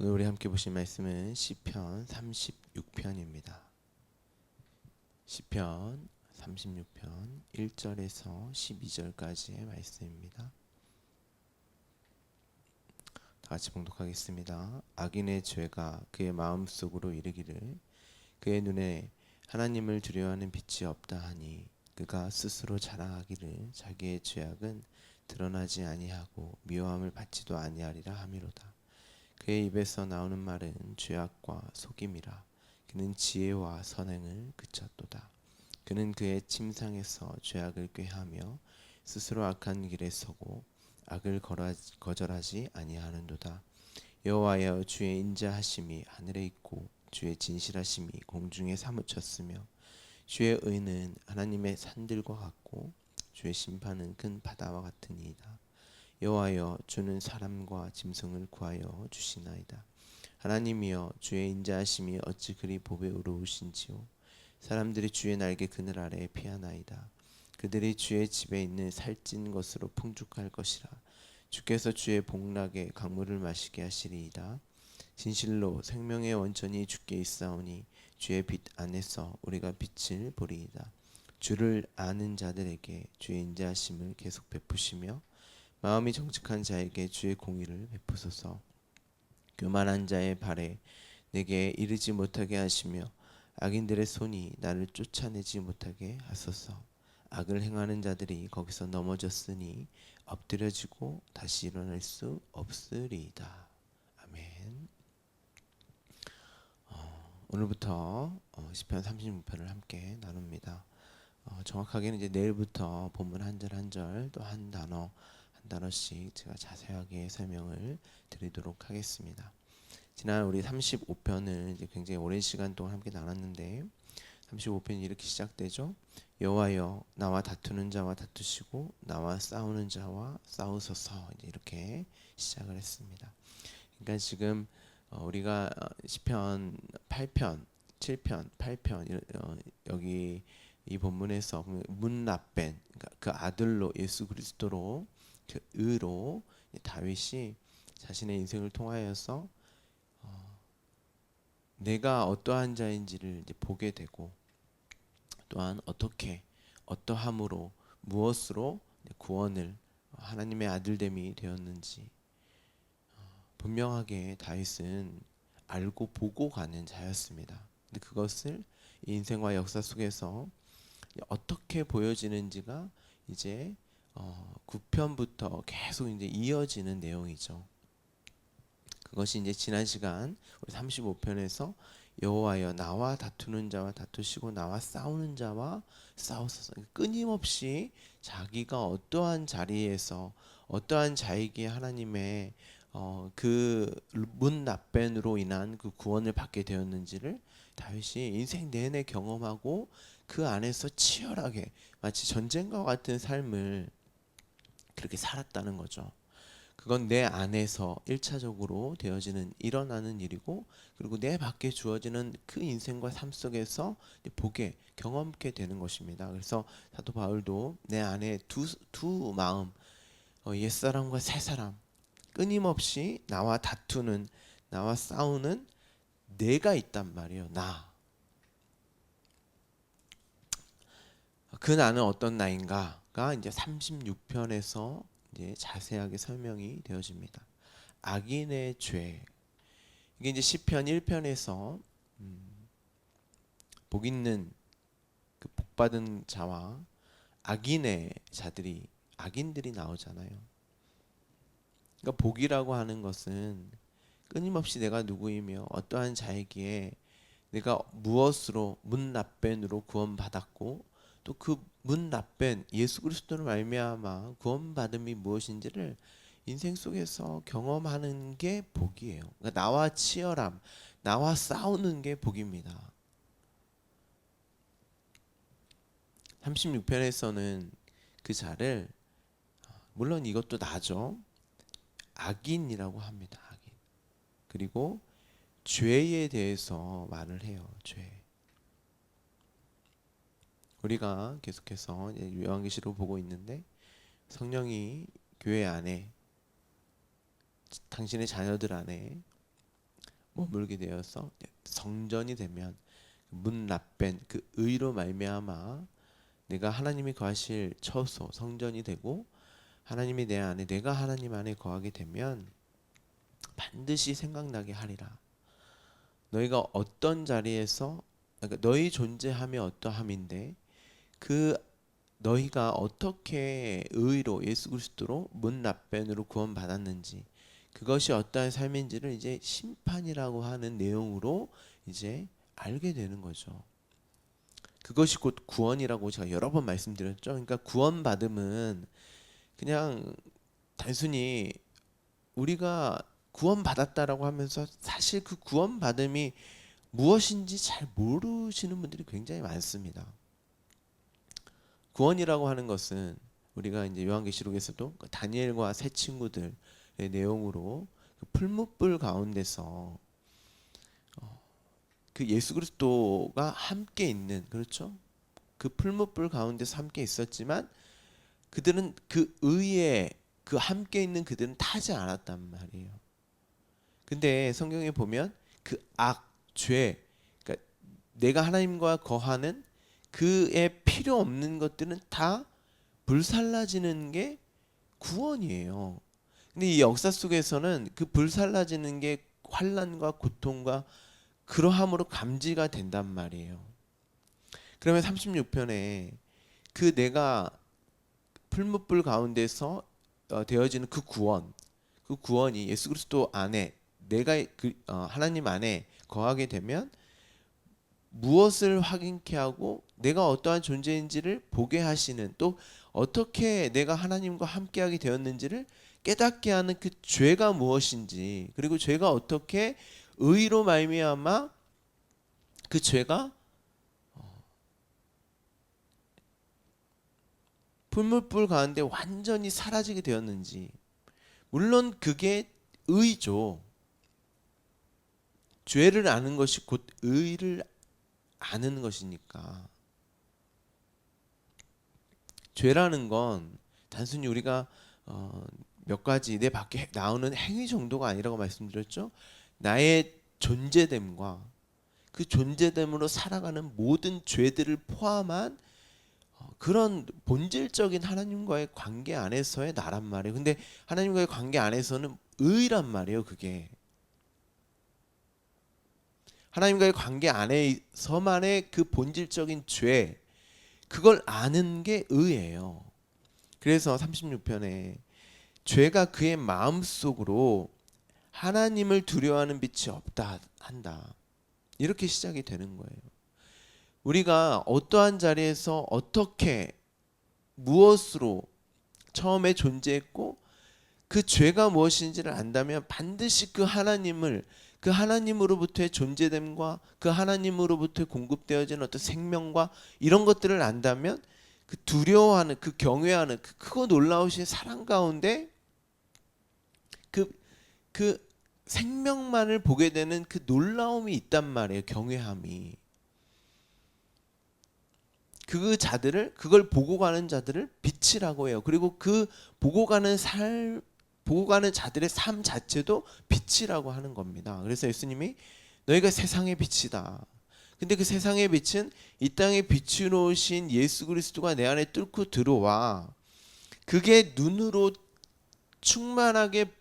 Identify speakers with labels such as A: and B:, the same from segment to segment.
A: 오늘 우리 함께 보실 말씀은 시편 36편입니다. 시편 36편 1절에서 12절까지의 말씀입니다. 다 같이 봉독하겠습니다. 악인의 죄가 그의 마음속으로 이르기를 그의 눈에 하나님을 두려워하는 빛이 없다 하니 그가 스스로 자랑하기를 자기의 죄악은 드러나지 아니하고 미워함을 받지도 아니하리라 하미로다. 그의 입에서 나오는 말은 죄악과 속임이라. 그는 지혜와 선행을 그쳤도다. 그는 그의 침상에서 죄악을 꾀하며 스스로 악한 길에 서고 악을 거절하지 아니하는도다. 여호와여, 주의 인자하심이 하늘에 있고 주의 진실하심이 공중에 사무쳤으며 주의 의는 하나님의 산들과 같고 주의 심판은 큰 바다와 같으니이다. 여호와여, 주는 사람과 짐승을 구하여 주시나이다. 하나님이여, 주의 인자하심이 어찌 그리 보배 의로우신지요. 사람들이 주의 날개 그늘 아래에 피하나이다. 그들이 주의 집에 있는 살찐 것으로 풍족할 것이라. 주께서 주의 복락에 강물을 마시게 하시리이다. 진실로 생명의 원천이 주께 있사오니 주의 빛 안에서 우리가 빛을 보리이다. 주를 아는 자들에게 주의 인자하심을 계속 베푸시며 마음이 정직한 자에게 주의 공의를 베푸소서. 교만한 자의 발에 내게 이르지 못하게 하시며 악인들의 손이 나를 쫓아내지 못하게 하소서. 악을 행하는 자들이 거기서 넘어졌으니 엎드려지고 다시 일어날 수 없으리이다. 아멘. 오늘부터 시편 36편을 함께 나눕니다. 정확하게는 이제 내일부터 본문 한 절 한 절 또 한 단어씩 제가 자세하게 설명을 드리도록 하겠습니다. 지난 우리 35편을 이제 굉장히 오랜 시간 동안 함께 나눴는데 35편이 이렇게 시작되죠. 여호와여, 나와 다투는 자와 다투시고 나와 싸우는 자와 싸우소서. 이제 이렇게 시작을 했습니다. 그러니까 지금 우리가 시편 8편, 7편, 8편 여기 이 본문에서 문라벤, 그러니까 그 아들로 예수 그리스도로 그 의로 다윗이 자신의 인생을 통하여서 내가 어떠한 자인지를 이제 보게 되고 또한 어떻게 어떠함으로 무엇으로 구원을 하나님의 아들됨이 되었는지 분명하게 다윗은 알고 보고 가는 자였습니다. 근데 그것을 인생과 역사 속에서 어떻게 보여지는지가 이제 9편부터 계속 이제 이어지는 내용이죠. 그것이 이제 지난 시간 우리 35편에서 여호와여, 나와 다투는 자와 다투시고 나와 싸우는 자와 싸우소서. 끊임없이 자기가 어떠한 자리에서 어떠한 자에게 하나님의 그 문납벤으로 인한 그 구원을 받게 되었는지를 다윗이 인생 내내 경험하고 그 안에서 치열하게 마치 전쟁과 같은 삶을 그렇게 살았다는 거죠. 그건 내 안에서 1차적으로 되어지는 일어나는 일이고, 그리고 내 밖에 주어지는 그 인생과 삶 속에서 보게 경험하게 되는 것입니다. 그래서 사도 바울도 내 안에 두 마음, 옛사람과 새사람, 끊임없이 나와 다투는, 나와 싸우는 내가 있단 말이에요. 그 나는 어떤 나인가가 이제 36편에서 이제 자세하게 설명이 되어집니다. 악인의 죄. 이게 이제 시편 1편에서 복 있는 그 복 받은 자와 악인의 자들이 악인들이 나오잖아요. 그러니까 복이라고 하는 것은 끊임없이 내가 누구이며 어떠한 자이기에 내가 무엇으로 문납벤으로 구원받았고 또 그 문납벤 예수 그리스도로 말미암아 구원받음이 무엇인지를 인생 속에서 경험하는 게 복이에요. 그러니까 나와 치열함, 나와 싸우는 게 복입니다. 36편에서는 그 자를 물론 이것도 나죠. 악인이라고 합니다. 악인. 그리고 죄에 대해서 말을 해요. 죄. 우리가 계속해서 요한계시록 보고 있는데 성령이 교회 안에 당신의 자녀들 안에 머물게 되어서 성전이 되면 문 납벤 그 의로 말미암아 내가 하나님이 거하실 처소 성전이 되고 하나님이 내 안에 내가 하나님 안에 거하게 되면 반드시 생각나게 하리라. 너희가 어떤 자리에서 그러니까 너희 존재함이 어떠함인데 그 너희가 어떻게 의로 예수 그리스도로 문 납변으로 구원받았는지 그것이 어떠한 삶인지를 이제 심판이라고 하는 내용으로 이제 알게 되는 거죠. 그것이 곧 구원이라고 제가 여러 번 말씀드렸죠. 그러니까 구원받음은 그냥 단순히 우리가 구원받았다라고 하면서 사실 그 구원받음이 무엇인지 잘 모르시는 분들이 굉장히 많습니다. 구원이라고 하는 것은 우리가 이제 요한계시록에서도 그 다니엘과 세 친구들의 내용으로 그 풀무불 가운데서 그 예수 그리스도가 함께 있는 그렇죠? 그 풀무불 가운데서 함께 있었지만 그들은 그 의에 그 함께 있는 그들은 타지 않았단 말이에요. 근데 성경에 보면 그 악, 죄, 그러니까 내가 하나님과 거하는 그에 필요 없는 것들은 다 불살라지는 게 구원이에요. 근데 이 역사 속에서는 그 불살라지는 게 환난과 고통과 그러함으로 감지가 된단 말이에요. 그러면 36편에 그 내가 풀무불 가운데서 되어지는 그 구원이 예수 그리스도 안에 내가 하나님 안에 거하게 되면 무엇을 확인케 하고 내가 어떠한 존재인지를 보게 하시는 또 어떻게 내가 하나님과 함께하게 되었는지를 깨닫게 하는 그 죄가 무엇인지 그리고 죄가 어떻게 의로 말미암아 그 죄가 풀물불 가운데 완전히 사라지게 되었는지 물론 그게 의죠. 죄를 아는 것이 곧 의를 아는 것이니까 죄라는 건 단순히 우리가 몇 가지 내 밖에 나오는 행위 정도가 아니라고 말씀드렸죠. 나의 존재됨과 그 존재됨으로 살아가는 모든 죄들을 포함한 그런 본질적인 하나님과의 관계 안에서의 나란 말이에요. 근데 하나님과의 관계 안에서는 의란 말이에요. 그게 하나님과의 관계 안에서만의 그 본질적인 죄 그걸 아는 게 의예요. 그래서 36편에 죄가 그의 마음속으로 하나님을 두려워하는 빛이 없다 한다. 이렇게 시작이 되는 거예요. 우리가 어떠한 자리에서 어떻게 무엇으로 처음에 존재했고 그 죄가 무엇인지를 안다면 반드시 그 하나님을 그 하나님으로부터의 존재됨과 그 하나님으로부터 공급되어지는 어떤 생명과 이런 것들을 안다면 그 두려워하는 그 경외하는 그 크고 놀라우신 사랑 가운데 그 생명만을 보게 되는 그 놀라움이 있단 말이에요. 경외함이. 그 자들을 그걸 보고 가는 자들을 빛이라고 해요. 그리고 그 보고 가는 자들의 삶 자체도 빛이라고 하는 겁니다. 그래서 예수님이 너희가 세상의 빛이다. 근데 그 세상의 빛은 이 땅에 비추어 오신 예수 그리스도가 내 안에 뚫고 들어와 그게 눈으로 충만하게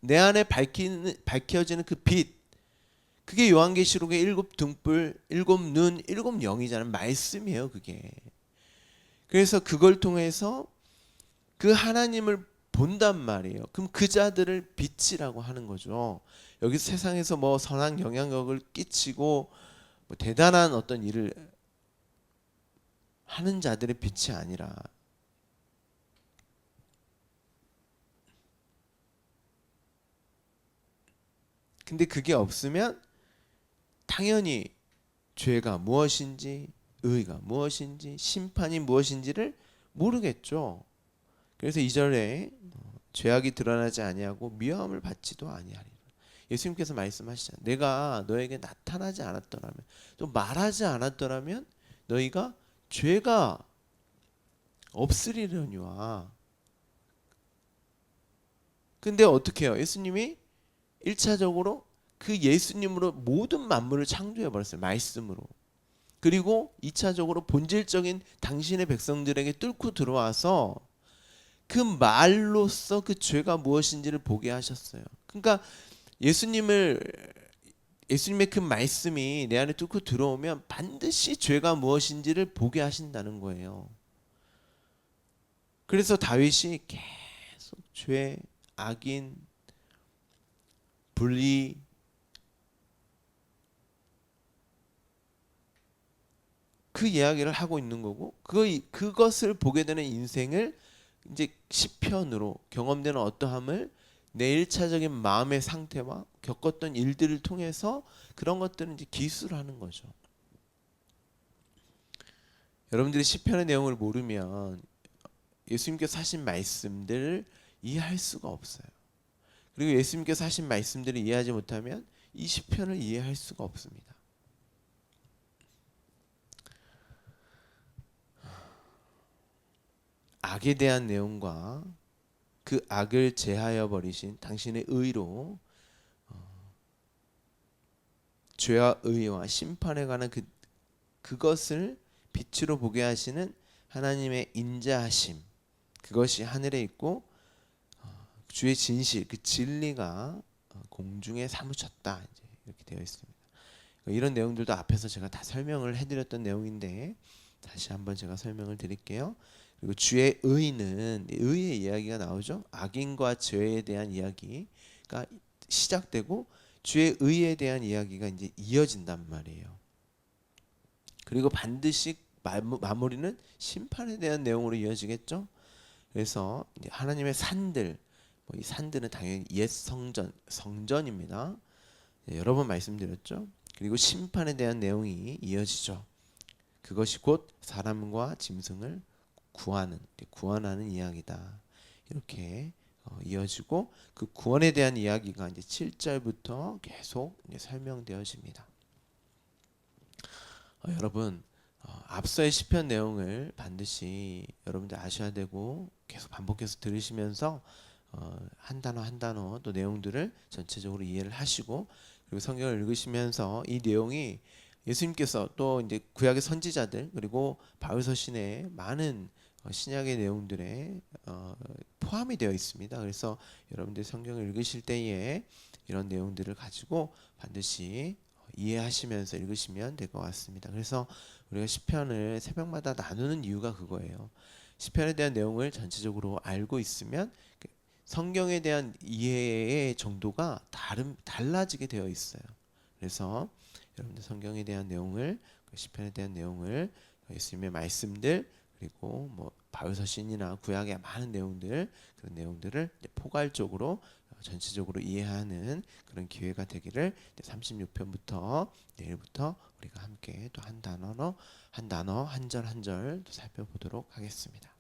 A: 내 안에 밝혀지는 그 빛 그게 요한계시록의 일곱 등불, 일곱 눈, 일곱 영이잖아요. 말씀이에요, 그게. 그래서 그걸 통해서 그 하나님을 본단 말이에요. 그럼 그 자들을 빛이라고 하는 거죠. 여기 세상에서 뭐 선한 영향력을 끼치고 뭐 대단한 어떤 일을 하는 자들의 빛이 아니라 근데 그게 없으면 당연히 죄가 무엇인지 의가 무엇인지 심판이 무엇인지를 모르겠죠. 그래서 2절에 죄악이 드러나지 아니하고 미워함을 받지도 아니하리라. 예수님께서 말씀하시잖아요. 내가 너에게 나타나지 않았더라면 또 말하지 않았더라면 너희가 죄가 없으리려니와. 근데 어떻게 해요? 예수님이 1차적으로 그 예수님으로 모든 만물을 창조해 버렸어요. 말씀으로. 그리고 2차적으로 본질적인 당신의 백성들에게 뚫고 들어와서 그 말로써 그 죄가 무엇인지를 보게 하셨어요. 그러니까 예수님을 예수님의 그 말씀이 내 안에 뚫고 들어오면 반드시 죄가 무엇인지를 보게 하신다는 거예요. 그래서 다윗이 계속 죄, 악인, 불의, 그 이야기를 하고 있는 거고, 그것을 보게 되는 인생을 이제 시편으로 경험되는 어떠함을 내 1차적인 마음의 상태와 겪었던 일들을 통해서 그런 것들을 이제 기술하는 거죠. 여러분들이 시편의 내용을 모르면 예수님께서 하신 말씀들을 이해할 수가 없어요. 그리고 예수님께서 하신 말씀들을 이해하지 못하면 이 시편을 이해할 수가 없습니다. 악에 대한 내용과 그 악을 제하여 버리신 당신의 의로 죄와 의와 심판에 관한 그것을 빛으로 보게 하시는 하나님의 인자하심, 그것이 하늘에 있고 주의 진실, 그 진리가 공중에 사무쳤다, 이제 이렇게 되어 있습니다. 이런 내용들도 앞에서 제가 다 설명을 해드렸던 내용인데 다시 한번 제가 설명을 드릴게요. 그리고 주의 의는, 의의 이야기가 나오죠. 악인과 죄에 대한 이야기가 시작되고 주의 의에 대한 이야기가 이제 이어진단 말이에요. 그리고 반드시 마무리는 심판에 대한 내용으로 이어지겠죠. 그래서 하나님의 산들, 이 산들은 당연히 옛 성전입니다. 여러 번 말씀드렸죠. 그리고 심판에 대한 내용이 이어지죠. 그것이 곧 사람과 짐승을 구원하는 이야기다. 이렇게 이어지고 그 구원에 대한 이야기가 이제 7절부터 계속 이제 설명되어집니다. 여러분, 앞서의 시편 내용을 반드시 여러분들 아셔야 되고 계속 반복해서 들으시면서 한 단어 한 단어 또 내용들을 전체적으로 이해를 하시고, 그리고 성경을 읽으시면서 이 내용이 예수님께서 또 이제 구약의 선지자들 그리고 바울 서신의 많은 신약의 내용들에 포함이 되어 있습니다. 그래서 여러분들 성경을 읽으실 때에 이런 내용들을 가지고 반드시 이해하시면서 읽으시면 될 것 같습니다. 그래서 우리가 시편을 새벽마다 나누는 이유가 그거예요. 시편에 대한 내용을 전체적으로 알고 있으면 성경에 대한 이해의 정도가 달라지게 되어 있어요. 그래서 여러분들 성경에 대한 내용을, 시편에 대한 내용을, 예수님의 말씀들, 그리고 뭐 바울서신이나 구약의 많은 내용들, 그런 내용들을 포괄적으로 전체적으로 이해하는 그런 기회가 되기를 36편부터 내일부터 우리가 함께 또 한 단어 한 절 한 절 또 살펴보도록 하겠습니다.